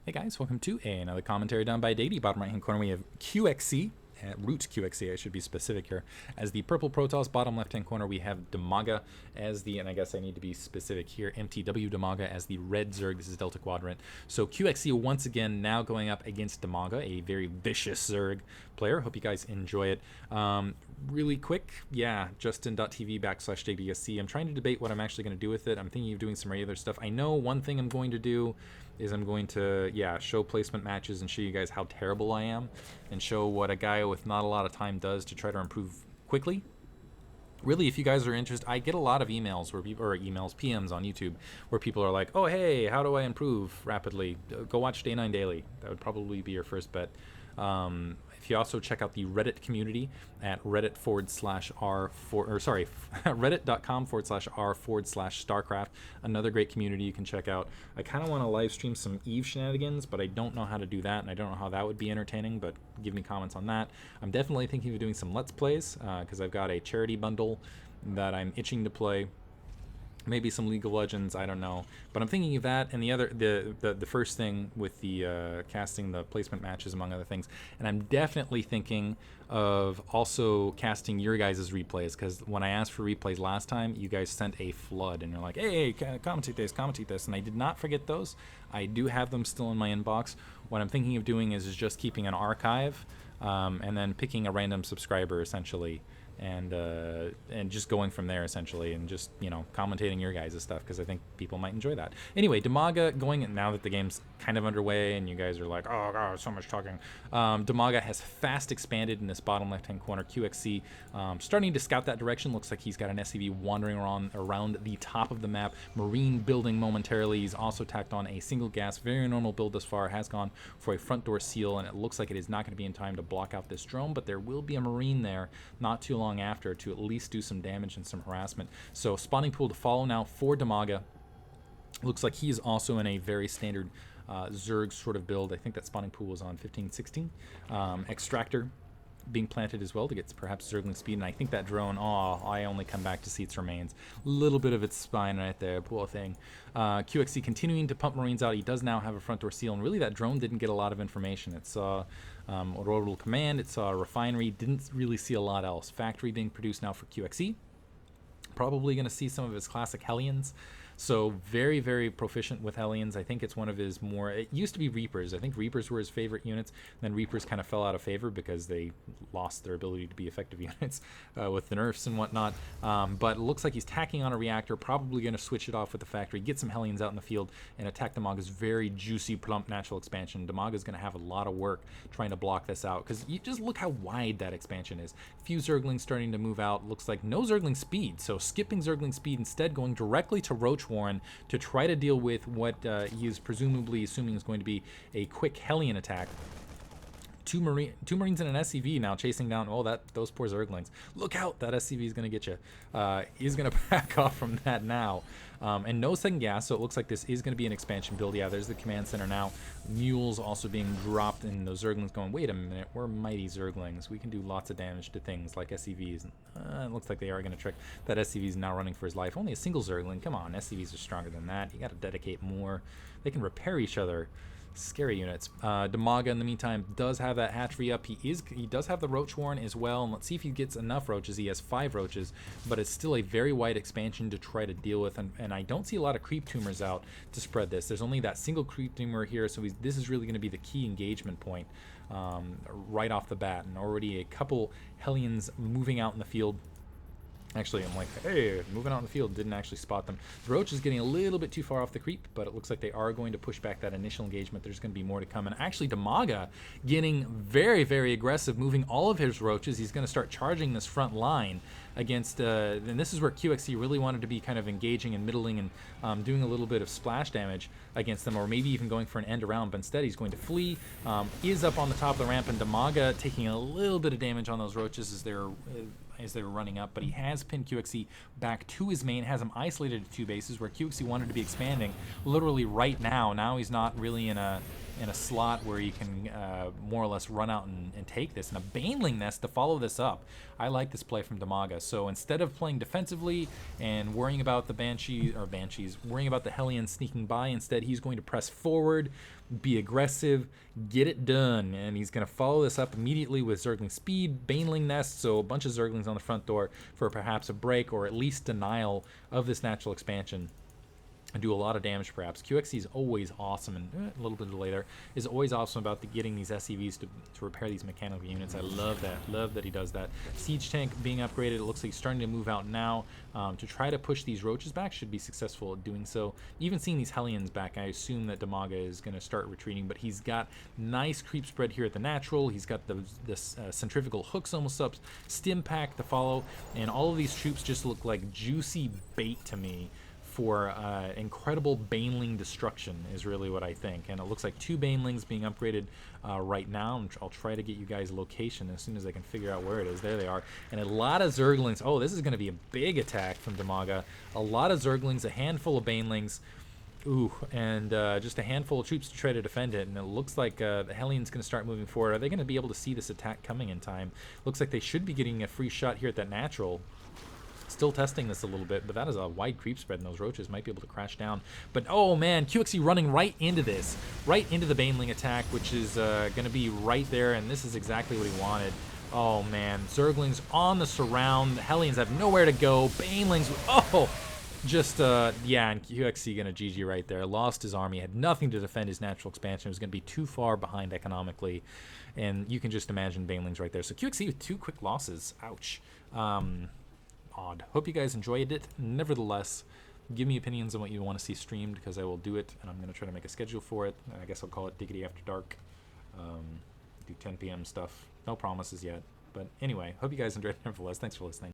Hey guys, welcome to another commentary done by Diggity. Bottom right hand corner we have QXC, root QXC I should be specific here, as the purple Protoss. Bottom left hand corner we have Dimaga as the, and I guess I need to be specific here, MTW Dimaga as the red zerg. This is Delta Quadrant. So QXC once again now going up against Dimaga, a very vicious zerg player. Hope you guys enjoy it. Really quick, yeah, justin.tv/JBSC. I'm trying to debate what I'm actually going to do with it. I'm thinking of doing some regular stuff. I know one thing I'm going to do is I'm going to, show placement matches and show you guys how terrible I am and show what a guy with not a lot of time does to try to improve quickly. Really, if you guys are interested, I get a lot of emails where people, or emails, PMs on YouTube, where people are like, oh, hey, how do I improve rapidly? Go watch Day 9 Daily. That would probably be your first bet. If you also check out the Reddit community at reddit.com/r/StarCraft, another great community you can check out. I kind of want to live stream some Eve shenanigans, but I don't know how to do that, and I don't know how that would be entertaining, but give me comments on that. I'm definitely thinking of doing some Let's Plays, because I've got a charity bundle that I'm itching to play. Maybe some League of Legends, I don't know, but I'm thinking of that. And the first thing with the casting the placement matches, among other things, and I'm definitely thinking of also casting your guys' replays, because when I asked for replays last time, you guys sent a flood, and you're like, hey, commentate this, and I did not forget those. I do have them still in my inbox. What I'm thinking of doing is just keeping an archive, and then picking a random subscriber essentially, and just going from there essentially, and just, you know, commentating your guys' stuff, because I think people might enjoy that. Anyway, Dimaga going, now that the game's kind of underway and you guys are like, oh god, so much talking, Dimaga has fast expanded in this bottom left hand corner. QXC starting to scout that direction. Looks like he's got an SCV wandering around the top of the map, marine building momentarily. He's also tacked on a single gas, very normal build thus far, has gone for a front door seal, and it looks like it is not going to be in time to block out this drone, but there will be a marine there not too long after to at least do some damage and some harassment. So spawning pool to follow now for Dimaga. Looks like he is also in a very standard zerg sort of build. I think that spawning pool was on 15-16. Extractor being planted as well to get perhaps zergling speed, and I think that drone, I only come back to see its remains. A little bit of its spine right there, poor thing. QXC continuing to pump marines out. He does now have a front door seal, and really that drone didn't get a lot of information. It saw orbital command, it saw a refinery, didn't really see a lot else. Factory being produced now for QXC. Probably going to see some of his classic Hellions. So very, very proficient with Hellions. I think it's one of his more, it used to be Reapers. I think Reapers were his favorite units. Then Reapers kind of fell out of favor because they lost their ability to be effective units with the nerfs and whatnot. But it looks like he's tacking on a reactor, probably going to switch it off with the factory, get some Hellions out in the field, and attack Dimaga's very juicy, plump natural expansion. Dimaga's going to have a lot of work trying to block this out, because you just look how wide that expansion is. Few Zerglings starting to move out. Looks like no Zergling speed, so skipping Zergling speed, instead going directly to Roach Warren to try to deal with what he is presumably assuming is going to be a quick Hellion attack. Two Marines and an SCV now chasing down. Oh, those poor Zerglings. Look out, that SCV is going to get you. He's going to back off from that now. And no second gas, so it looks like this is going to be an expansion build. Yeah, there's the command center now. Mules also being dropped, and those Zerglings going, wait a minute, we're mighty Zerglings. We can do lots of damage to things like SCVs. It looks like they are going to trick. That SCV is now running for his life. Only a single Zergling. Come on, SCVs are stronger than that. You got to dedicate more. They can repair each other. Scary units. Dimaga, in the meantime, does have that hatchery up. He does have the Roach Warren as well, and let's see if he gets enough roaches. He has 5 roaches, but it's still a very wide expansion to try to deal with, and I don't see a lot of creep tumors out to spread this. There's only that single creep tumor here, so this is really going to be the key engagement point right off the bat, and already a couple Hellions moving out in the field. Actually, I'm like, hey, moving out in the field, didn't actually spot them. The Roach is getting a little bit too far off the creep, but it looks like they are going to push back that initial engagement. There's going to be more to come. And actually, Dimaga getting very, very aggressive, moving all of his Roaches. He's going to start charging this front line against, and this is where QXC really wanted to be kind of engaging and middling and doing a little bit of splash damage against them, or maybe even going for an end around, but instead he's going to flee, is up on the top of the ramp, and Dimaga taking a little bit of damage on those Roaches as they were running up, but he has pinned QXC back to his main, has him isolated to 2 bases where QXC wanted to be expanding literally right now. Now he's not really in a in a slot where you can more or less run out and take this, and a Baneling Nest to follow this up. I like this play from Dimaga. So instead of playing defensively and worrying about the Banshees, worrying about the Hellions sneaking by, instead he's going to press forward, be aggressive, get it done, and he's going to follow this up immediately with Zergling Speed, Baneling Nest, so a bunch of Zerglings on the front door for perhaps a break or at least denial of this natural expansion. And do a lot of damage perhaps. QXC is always awesome, and a little bit later is always awesome about getting these SCVs to repair these mechanical units. I love that he does that. Siege tank being upgraded, it looks like he's starting to move out now to try to push these roaches back. Should be successful at doing so. Even seeing these Hellions back, I assume that Dimaga is going to start retreating, but he's got nice creep spread here at the natural. He's got this centrifugal hooks almost up, stim pack to follow, and all of these troops just look like juicy bait to me for incredible Baneling destruction is really what I think. And it looks like 2 Banelings being upgraded right now. I'll try to get you guys location as soon as I can figure out where it is. There they are. And a lot of Zerglings. Oh, this is going to be a big attack from Dimaga. A lot of Zerglings, a handful of Banelings. Ooh, and just a handful of troops to try to defend it. And it looks like the Hellions going to start moving forward. Are they going to be able to see this attack coming in time? Looks like they should be getting a free shot here at that natural. Still testing this a little bit, but that is a wide creep spread, and those roaches might be able to crash down. But oh man, QXC running right into this, right into the Baneling attack, which is going to be right there, and this is exactly what he wanted. Oh man, Zerglings on the surround, the Hellions have nowhere to go, Banelings, oh, just, yeah, and QXC going to GG right there. Lost his army, had nothing to defend his natural expansion. It was going to be too far behind economically, and you can just imagine Banelings right there. So QXC with 2 quick losses, ouch. Odd. Hope you guys enjoyed it. Nevertheless, give me opinions on what you want to see streamed, because I will do it, and I'm going to try to make a schedule for it. I guess I'll call it Diggity After Dark. Do 10 p.m. stuff. No promises yet. But anyway, hope you guys enjoyed it. Nevertheless, thanks for listening.